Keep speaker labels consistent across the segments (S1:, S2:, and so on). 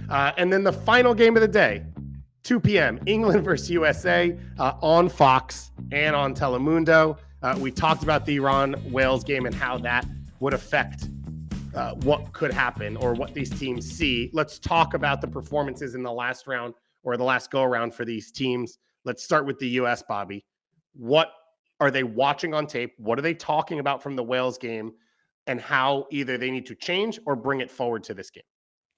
S1: And then the final game of the day, 2 p.m., England versus USA on Fox and on Telemundo. We talked about the Iran-Wales game and how that would affect what could happen or what these teams see. Let's talk about the performances in the last round or the last go-around for these teams. Let's start with the U.S., Bobby. What are they watching on tape? What are they talking about from the Wales game? And how either they need to change or bring it forward to this game?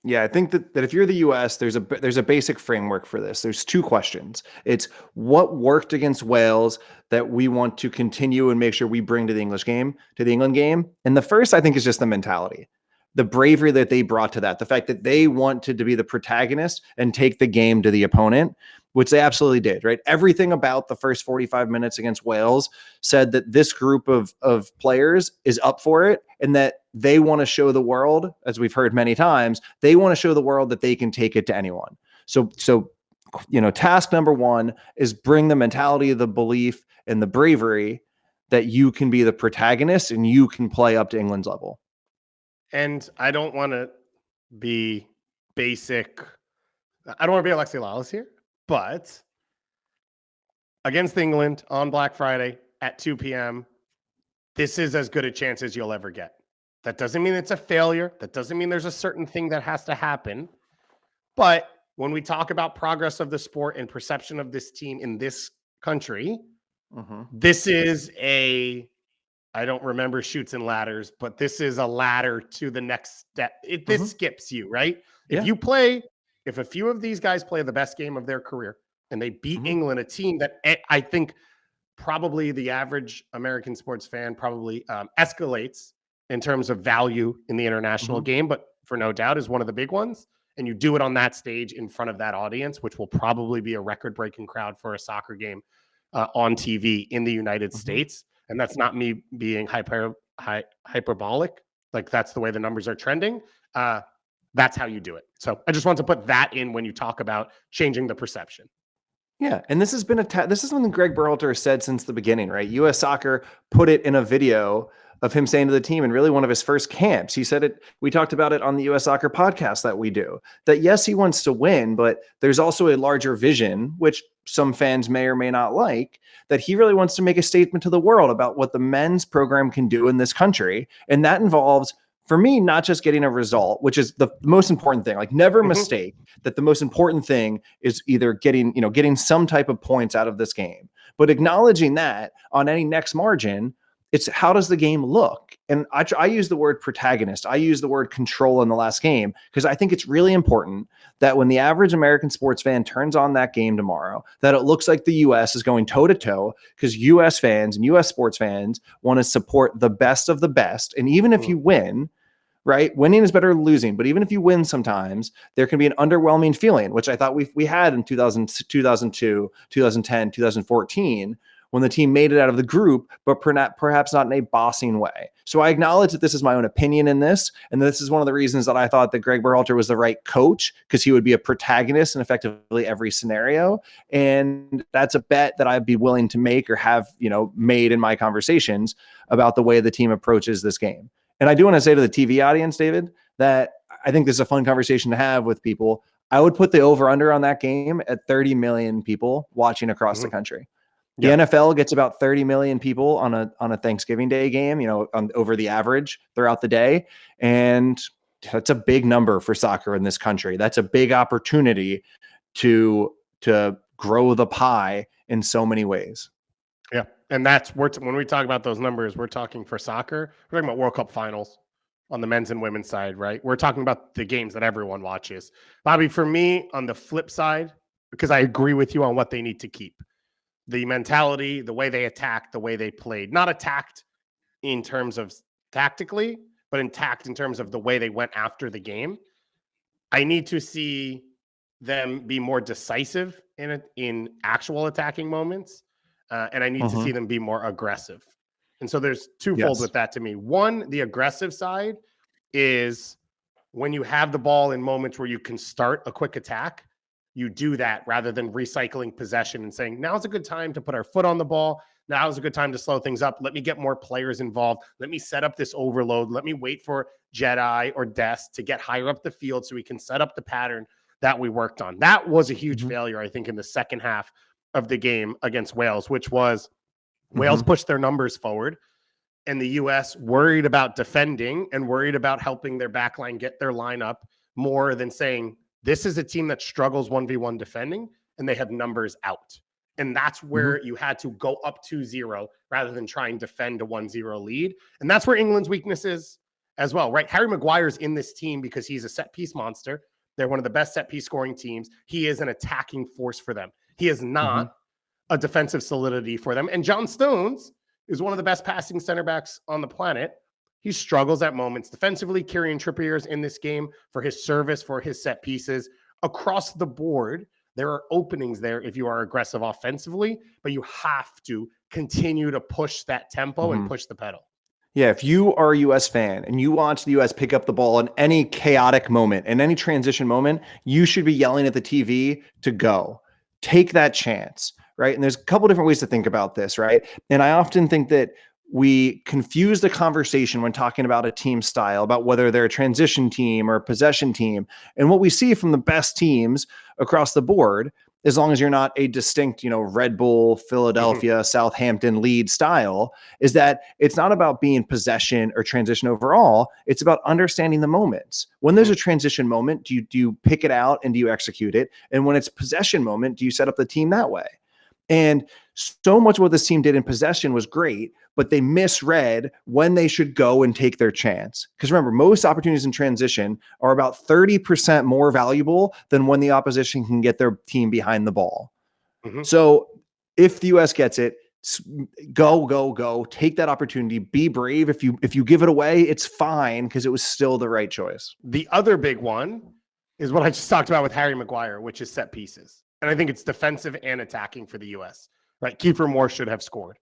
S2: Yeah, I think that if you're the US, there's a basic framework for this. There's two questions. It's what worked against Wales that we want to continue and make sure we bring to the England game. And the first, I think, is just the mentality, the bravery that they brought to that, the fact that they wanted to be the protagonist and take the game to the opponent, which they absolutely did, right? Everything about the first 45 minutes against Wales said that this group of players is up for it and that they want to show the world, as we've heard many times, they want to show the world that they can take it to anyone. So, task number one is bring the mentality, the belief, and the bravery that you can be the protagonist and you can play up to England's level.
S1: And I don't want to be basic. I don't want to be Alexi Lalas here, but against England on Black Friday at 2 p.m., this is as good a chance as you'll ever get. That doesn't mean it's a failure. That doesn't mean there's a certain thing that has to happen. But when we talk about progress of the sport and perception of this team in this country, this is I don't remember Chutes and Ladders, but this is a ladder to the next step. This skips you, right? If a few of these guys play the best game of their career and they beat England, a team that I think probably the average American sports fan probably escalates in terms of value in the international game, but for no doubt is one of the big ones. And you do it on that stage in front of that audience, which will probably be a record-breaking crowd for a soccer game on TV in the United States. And that's not me being hyperbolic. Like, that's the way the numbers are trending. That's how you do it. So I just want to put that in when you talk about changing the perception.
S2: Yeah, and this has been this is something Greg Berhalter has said since the beginning, right? U.S. Soccer put it in a video of him saying to the team in really one of his first camps. He said it, we talked about it on the U.S. Soccer podcast that we do, that yes, he wants to win, but there's also a larger vision, which some fans may or may not like, that he really wants to make a statement to the world about what the men's program can do in this country. And that involves, for me, not just getting a result, which is the most important thing. Like, never mistake that the most important thing is either getting some type of points out of this game, but acknowledging that on any next margin, it's how does the game look? And I use the word protagonist. I use the word control in the last game because I think it's really important that when the average American sports fan turns on that game tomorrow, that it looks like the U.S. is going toe to toe, because U.S. fans and U.S. sports fans want to support the best of the best. And even if you win, right? Winning is better than losing, but even if you win sometimes, there can be an underwhelming feeling, which I thought we had in 2002, 2010, 2014, when the team made it out of the group, but perhaps not in a bossing way. So I acknowledge that this is my own opinion in this, and this is one of the reasons that I thought that Greg Berhalter was the right coach, because he would be a protagonist in effectively every scenario. And that's a bet that I'd be willing to make or have, made in my conversations about the way the team approaches this game. And I do want to say to the TV audience, David, that I think this is a fun conversation to have with people. I would put the over-under on that game at 30 million people watching across the country. The NFL gets about 30 million people on a Thanksgiving Day game, over the average throughout the day. And that's a big number for soccer in this country. That's a big opportunity to grow the pie in so many ways.
S1: Yeah. And that's when we talk about those numbers, we're talking for soccer, we're talking about World Cup finals on the men's and women's side, right? We're talking about the games that everyone watches. Bobby, for me, on the flip side, because I agree with you on what they need to keep. The mentality, the way they attacked, the way they played, not attacked in terms of tactically, but intact in terms of the way they went after the game. I need to see them be more decisive in actual attacking moments. And I need to see them be more aggressive. And so there's twofold with that to me. One, the aggressive side is when you have the ball in moments where you can start a quick attack, you do that rather than recycling possession and saying, now's a good time to put our foot on the ball. Now is a good time to slow things up. Let me get more players involved. Let me set up this overload. Let me wait for Jedi or Des to get higher up the field so we can set up the pattern that we worked on. That was a huge failure, I think, in the second half of the game against Wales, which was Wales pushed their numbers forward, and the U.S. worried about defending and worried about helping their backline get their lineup more than saying, this is a team that struggles 1v1 defending, and they have numbers out. And that's where you had to go up 2-0 rather than try and defend a 1-0 lead. And that's where England's weakness is as well, right? Harry Maguire's in this team because he's a set piece monster. They're one of the best set piece scoring teams. He is an attacking force for them. He is not a defensive solidity for them. And John Stones is one of the best passing center backs on the planet. He struggles at moments defensively. Kieran Trippier is in this game for his service, for his set pieces. Across the board, there are openings there if you are aggressive offensively, but you have to continue to push that tempo and push the pedal.
S2: Yeah, if you are a U.S. fan and you watch the U.S. pick up the ball in any chaotic moment, in any transition moment, you should be yelling at the TV to go. Take that chance, right? And there's a couple different ways to think about this, right? And I often think that we confuse the conversation when talking about a team style, about whether they're a transition team or a possession team. And what we see from the best teams across the board, as long as you're not a distinct, Red Bull, Philadelphia, Southampton lead style, is that it's not about being possession or transition overall. It's about understanding the moments. When there's a transition moment, do you pick it out and do you execute it? And when it's possession moment, do you set up the team that way? And so much of what this team did in possession was great, but they misread when they should go and take their chance. Because remember, most opportunities in transition are about 30% more valuable than when the opposition can get their team behind the ball. So if the U.S. gets it, go, take that opportunity, be brave. If you give it away, it's fine because it was still the right choice.
S1: The other big one is what I just talked about with Harry Maguire, which is set pieces. And I think it's defensive and attacking for the U.S., right? Kiefer Moore should have scored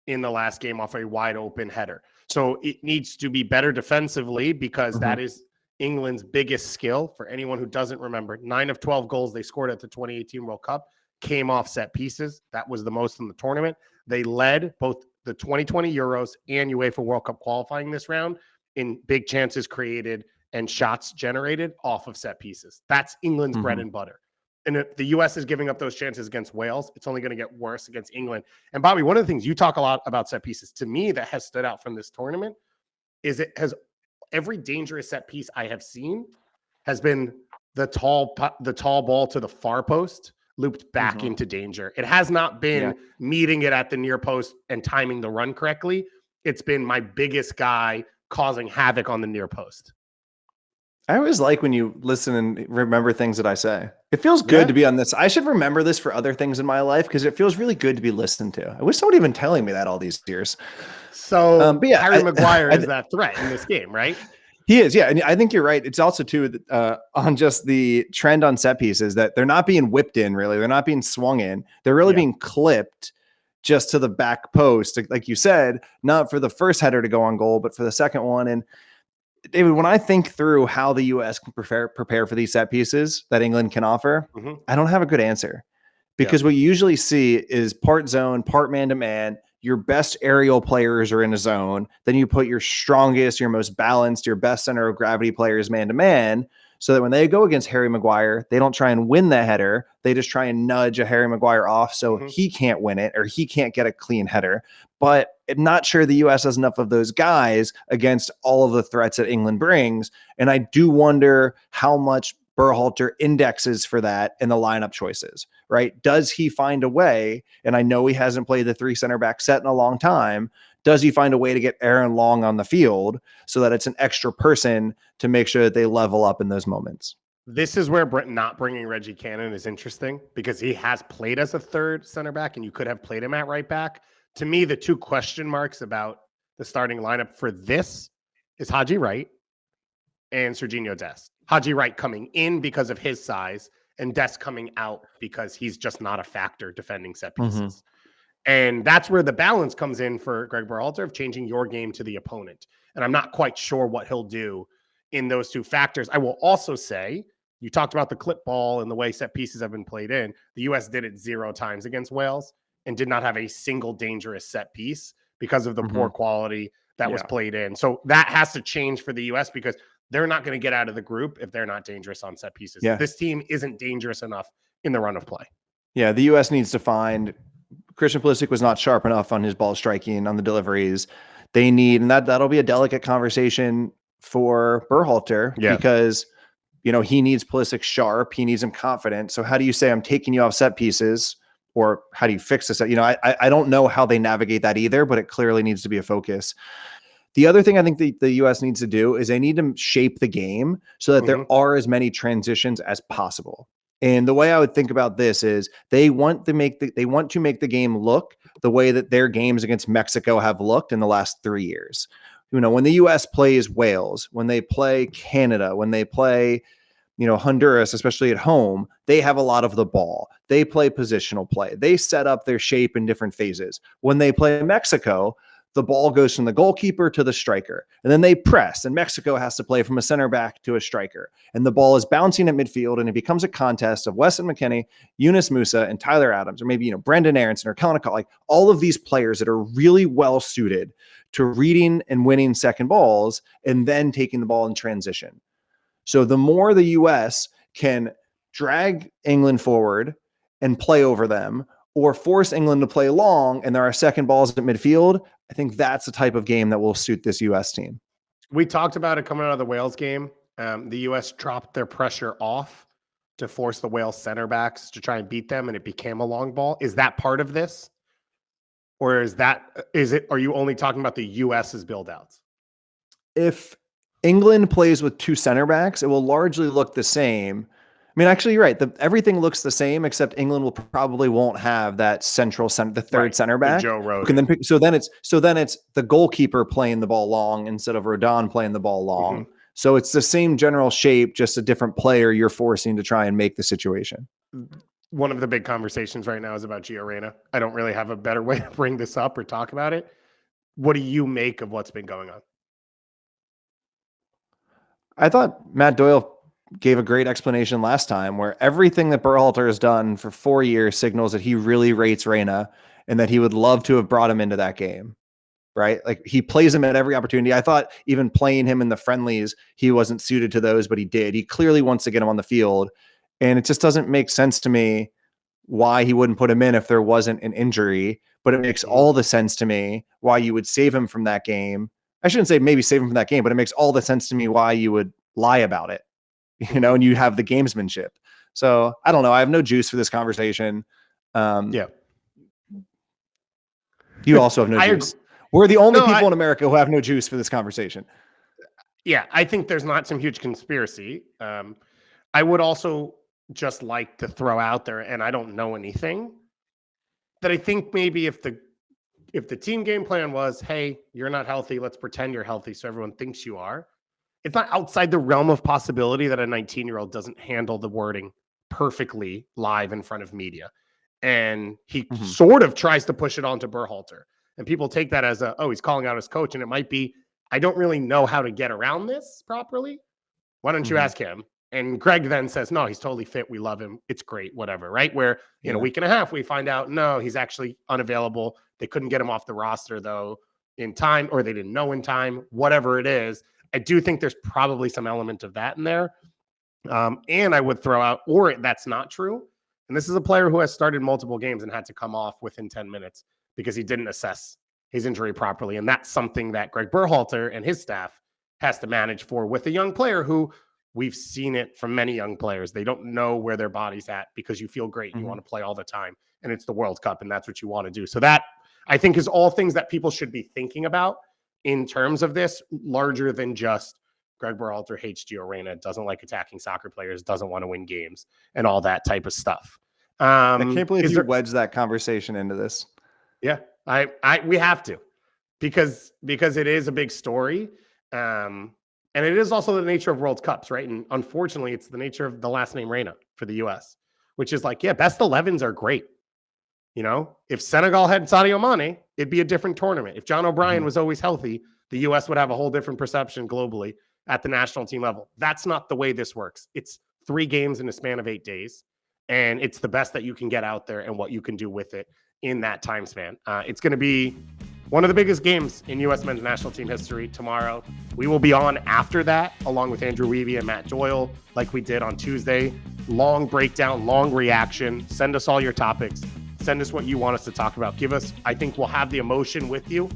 S1: in the last game off a wide open header. So it needs to be better defensively because that is England's biggest skill. For anyone who doesn't remember, 9 of 12 goals they scored at the 2018 World Cup came off set pieces. That was the most in the tournament. They led both the 2020 Euros and UEFA World Cup qualifying this round in big chances created and shots generated off of set pieces. That's England's bread and butter. And if the U.S. is giving up those chances against Wales, it's only going to get worse against England. And Bobby, one of the things you talk a lot about set pieces to me that has stood out from this tournament is it has every dangerous set piece I have seen has been the tall ball to the far post looped back into danger. It has not been meeting it at the near post and timing the run correctly. It's been my biggest guy causing havoc on the near post.
S2: I always like when you listen and remember things that I say. It feels good to be on this. I should remember this for other things in my life because it feels really good to be listened to. I wish somebody had been telling me that all these years.
S1: So but yeah, Harry Maguire is that threat in this game, right?
S2: He is, yeah. And I think you're right. It's also, too, on just the trend on set pieces that they're not being whipped in, really. They're not being swung in. They're really being clipped just to the back post, like you said, not for the first header to go on goal, but for the second one. And David, when I think through how the U.S. can prepare for these set pieces that England can offer, I don't have a good answer because what you usually see is part zone, part man-to-man. Your best aerial players are in a zone. Then you put your strongest, your most balanced, your best center of gravity players man-to-man so that when they go against Harry Maguire, they don't try and win the header. They just try and nudge a Harry Maguire off so he can't win it or he can't get a clean header. But I'm not sure the U.S. has enough of those guys against all of the threats that England brings. And I do wonder how much Berhalter indexes for that in the lineup choices, right? Does he find a way? And I know he hasn't played the 3 center back set in a long time. Does he find a way to get Aaron Long on the field so that it's an extra person to make sure that they level up in those moments?
S1: This is where not bringing Reggie Cannon is interesting because he has played as a third center back and you could have played him at right back. To me, the 2 question marks about the starting lineup for this is Haji Wright and Serginho Dest. Haji Wright coming in because of his size and Dest coming out because he's just not a factor defending set pieces. And that's where the balance comes in for Greg Berhalter of changing your game to the opponent. And I'm not quite sure what he'll do in those 2 factors. I will also say, you talked about the clip ball and the way set pieces have been played in. The U.S. did it 0 times against Wales. and did not have a single dangerous set piece because of the
S2: Mhm.
S1: poor quality that was
S2: Yeah.
S1: played in. So that has to change for the US because they're not going to get out of the group if they're not dangerous on set pieces.
S2: Yeah.
S1: This team isn't dangerous enough in the run of play.
S2: Yeah, the U.S. needs to find Christian Pulisic was not sharp enough on his ball striking on the deliveries. They need, and that'll be a delicate conversation for Berhalter
S1: Yeah.
S2: because he needs Pulisic sharp, he needs him confident. So how do you say I'm taking you off set pieces, or how do you fix this? I don't know how they navigate that either, but it clearly needs to be a focus. The other thing I think the U.S. needs to do is they need to shape the game so that there are as many transitions as possible. And the way I would think about this is they want to make the game look the way that their games against Mexico have looked in the last 3 years. When the U.S. plays Wales, when they play Canada, when they play Honduras, especially at home, they have a lot of the ball. They play positional play. They set up their shape in different phases. When they play Mexico, the ball goes from the goalkeeper to the striker, and then they press, and Mexico has to play from a center back to a striker, and the ball is bouncing at midfield, and it becomes a contest of Weston McKennie, Yunus Musa, and Tyler Adams, or maybe Brendan Aronson or Kanaka, like all of these players that are really well suited to reading and winning second balls and then taking the ball in transition. So the more the U.S. can drag England forward and play over them, or force England to play long and there are second balls at midfield, I think that's the type of game that will suit this U.S. team.
S1: We talked about it coming out of the Wales game. The U.S. dropped their pressure off to force the Wales center backs to try and beat them, and it became a long ball. Is that part of this? Or are you only talking about the U.S.'s build-outs?
S2: If England plays with two center backs, it will largely look the same. I mean, actually, you're right. Everything looks the same, except England won't have that central center, the third center back.
S1: Joe Rodon.
S2: Can then pick, so then it's the goalkeeper playing the ball long instead of Rodon playing the ball long.
S1: Mm-hmm.
S2: So it's the same general shape, just a different player you're forcing to try and make the situation.
S1: One of the big conversations right now is about Gio Reyna. I don't really have a better way to bring this up or talk about it. What do you make of what's been going on?
S2: I thought Matt Doyle gave a great explanation last time where everything that Berhalter has done for 4 years signals that he really rates Reyna and that he would love to have brought him into that game, right? Like he plays him at every opportunity. I thought even playing him in the friendlies, he wasn't suited to those, but he did. He clearly wants to get him on the field. And it just doesn't make sense to me why he wouldn't put him in if there wasn't an injury, but it makes all the sense to me why you would save him from that game. I shouldn't say maybe save him from that game, but it makes all the sense to me why you would lie about it. And you have the gamesmanship. So I don't know. I have no juice for this conversation.
S1: Yeah.
S2: You also have no juice. We're the only people in America who have no juice for this conversation.
S1: Yeah. I think there's not some huge conspiracy. I would also just like to throw out there, and I don't know anything, that I think maybe if the team game plan was, hey, you're not healthy, let's pretend you're healthy so everyone thinks you are. It's not outside the realm of possibility that a 19-year-old doesn't handle the wording perfectly live in front of media. And he sort of tries to push it onto Berhalter. And people take that as he's calling out his coach. And it might be, I don't really know how to get around this properly. Why don't you ask him? And Greg then says, no, he's totally fit. We love him. It's great, whatever, right? Where in a week and a half, we find out, no, he's actually unavailable. They couldn't get him off the roster, though, in time, or they didn't know in time, whatever it is. I do think there's probably some element of that in there. And I would throw out, or that's not true. And this is a player who has started multiple games and had to come off within 10 minutes because he didn't assess his injury properly. And that's something that Greg Berhalter and his staff has to manage for with a young player who we've seen it from many young players. They don't know where their body's at because you feel great. You want to play all the time. And it's the World Cup and that's what you want to do. So that I think is all things that people should be thinking about in terms of this, larger than just Greg Berhalter hates Gio Reyna, doesn't like attacking soccer players, doesn't want to win games, and all that type of stuff.
S2: I can't believe you wedged that conversation into this.
S1: Yeah, we have to, because it is a big story, and it is also the nature of World Cups, right? And unfortunately, it's the nature of the last name Reyna for the U.S., which is like, yeah, best 11s are great. If Senegal had Sadio Mane, it'd be a different tournament. If John O'Brien was always healthy, the U.S. would have a whole different perception globally at the national team level. That's not the way this works. It's 3 games in a span of 8 days, and it's the best that you can get out there and what you can do with it. in that time span. It's going to be one of the biggest games in U.S. men's national team history tomorrow. We will be on after that, along with Andrew Wiebe and Matt Doyle, like we did on Tuesday. Long breakdown, long reaction. Send us all your topics. Send us what you want us to talk about. I think we'll have the emotion with you,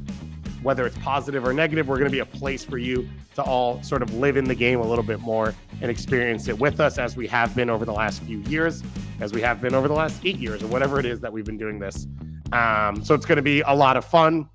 S1: whether it's positive or negative. We're going to be a place for you to all sort of live in the game a little bit more and experience it with us, as we have been over the last few years, as we have been over the last 8 years, or whatever it is that we've been doing this. So it's going to be a lot of fun.